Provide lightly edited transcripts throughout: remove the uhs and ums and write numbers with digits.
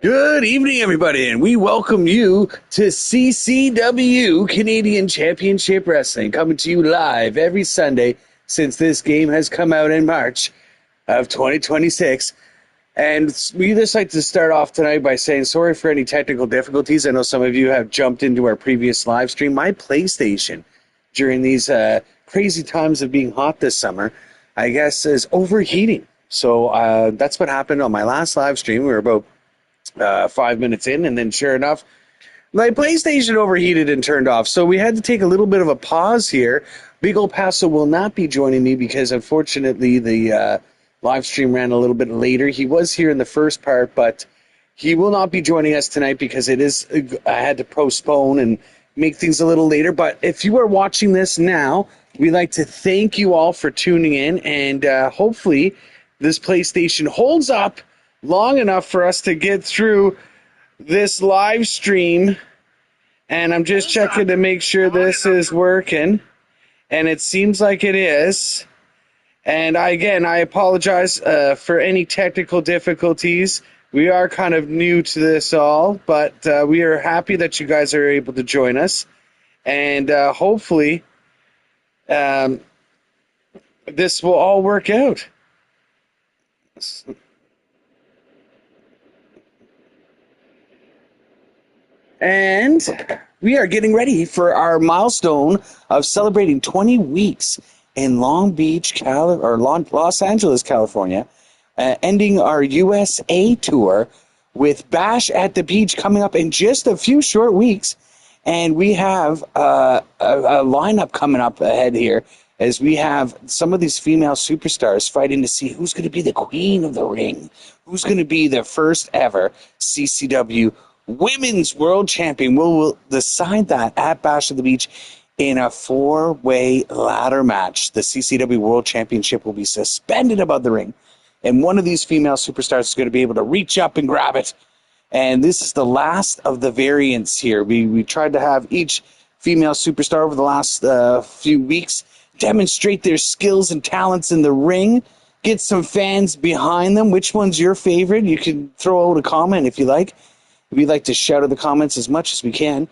Good evening, everybody, and we welcome you to CCW Canadian Championship Wrestling, coming to you live every Sunday since this game has come out in March of 2026. And we just like to start off tonight by saying sorry for any technical difficulties. I know some of you have jumped into our previous live stream. My PlayStation, during these crazy times of being hot this summer, I guess is overheating. So that's what happened on my last live stream. We were about 5 minutes in, and then sure enough, my PlayStation overheated and turned off. So we had to take a little bit of a pause here. bigLpaso will not be joining me because unfortunately the live stream ran a little bit later. He was here in the first part, but he will not be joining us tonight because I had to postpone and make things a little later. But if you are watching this now, we'd like to thank you all for tuning in, and hopefully this PlayStation holds up long enough for us to get through this live stream. And I'm just checking to make sure this is working, and it seems like it is. And I apologize for any technical difficulties. We are kind of new to this all, but we are happy that you guys are able to join us, and hopefully this will all work out. And we are getting ready for our milestone of celebrating 20 weeks in Long Beach, Los Angeles, California, ending our USA tour with Bash at the Beach coming up in just a few short weeks. And we have a lineup coming up ahead here as we have some of these female superstars fighting to see who's going to be the queen of the ring, who's going to be the first ever CCW Women's World Champion. We'll decide that at Bash at the Beach in a 4-way ladder match. The CCW World Championship will be suspended above the ring, and one of these female superstars is going to be able to reach up and grab it. And this is the last of the variants here. We tried to have each female superstar over the last few weeks demonstrate their skills and talents in the ring, get some fans behind them. Which one's your favorite? You can throw out a comment if you like. We like to shout in the comments as much as we can.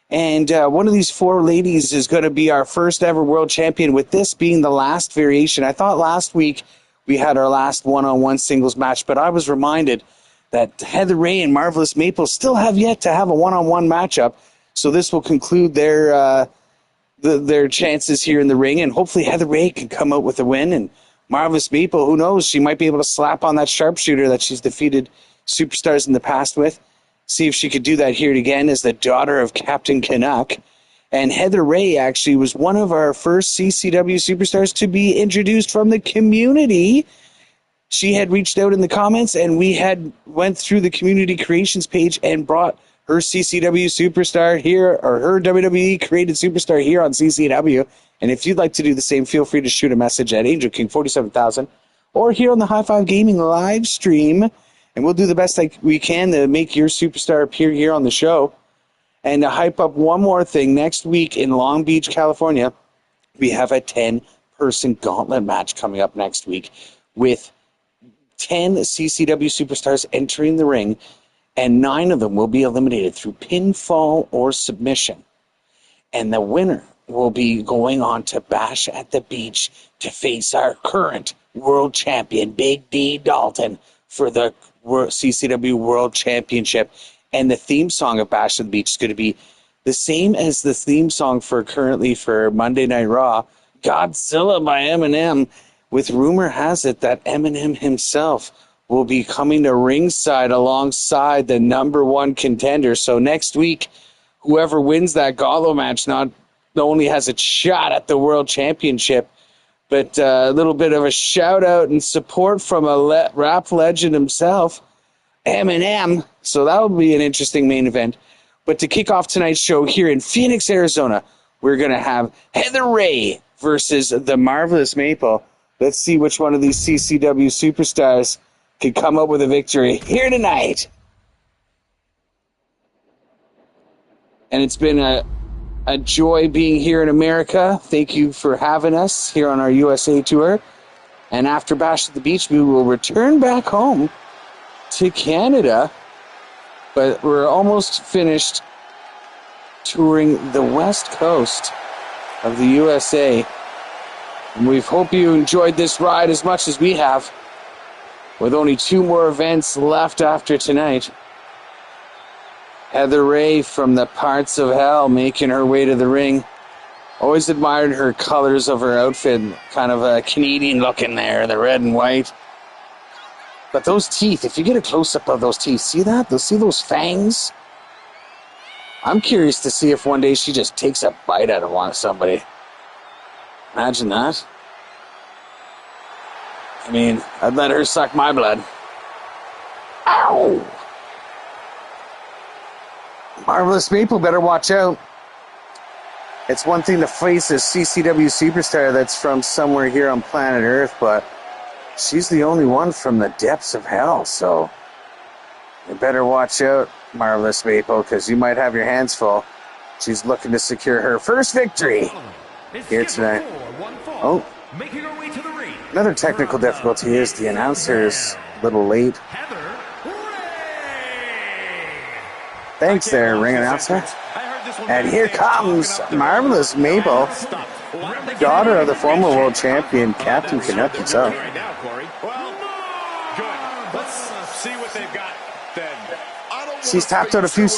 And one of these 4 ladies is going to be our first ever world champion, with this being the last variation. I thought last week we had our last one-on-one singles match, but I was reminded that Heather Ray and Marvelous Maple still have yet to have a one-on-one matchup. So this will conclude their chances here in the ring, and hopefully Heather Ray can come out with a win. And Marvelous Maple, who knows, she might be able to slap on that sharpshooter that she's defeated superstars in the past with. See if she could do that here again as the daughter of Captain Canuck. And Heather Ray actually was one of our first CCW superstars to be introduced from the community. She had reached out in the comments, and we had went through the community creations page and brought her CCW superstar here, or her WWE created superstar here on CCW. And if you'd like to do the same, feel free to shoot a message at Angel King 47,000 or here on the High Five Gaming live stream. And we'll do the best we can to make your superstar appear here on the show. And to hype up one more thing, next week in Long Beach, California, we have a 10-person gauntlet match coming up next week with 10 CCW superstars entering the ring, and 9 of them will be eliminated through pinfall or submission. And the winner will be going on to Bash at the Beach to face our current world champion, Big D Dalton, for the CCW World Championship. And the theme song of Bash at the Beach is going to be the same as the theme song for Monday Night Raw, Godzilla by Eminem, with rumor has it that Eminem himself will be coming to ringside alongside the #1 contender. So next week, whoever wins that gauntlet match not only has a shot at the World Championship, but a little bit of a shout-out and support from a rap legend himself, Eminem. So that will be an interesting main event. But to kick off tonight's show here in Phoenix, Arizona, we're going to have Heather Ray versus the Marvelous Maple. Let's see which one of these CCW superstars can come up with a victory here tonight. And it's been a joy being here in America. Thank you for having us here on our USA tour. And after Bash at the Beach, we will return back home to Canada But we're almost finished touring the west coast of the USA. And we hope you enjoyed this ride as much as we have, with only 2 more events left after tonight. Heather Ray from the Parts of Hell making her way to the ring. Always admired her colors of her outfit, kind of a Canadian look in there, the red and white. But those teeth, if you get a close-up of those teeth, see that? See those fangs? I'm curious to see if one day she just takes a bite out of somebody. Imagine that. I mean, I'd let her suck my blood. Ow! Marvelous Maple better watch out. It's one thing to face a CCW superstar that's from somewhere here on planet Earth, but she's the only one from the depths of hell, so you better watch out, Marvelous Maple, because you might have your hands full. She's looking to secure her first victory here tonight. Oh, another technical difficulty is the announcer's a little late. Thanks there, ring announcer. And here comes Marvelous Maple, daughter of the former world champion, Captain Canuck himself. She's tapped out a few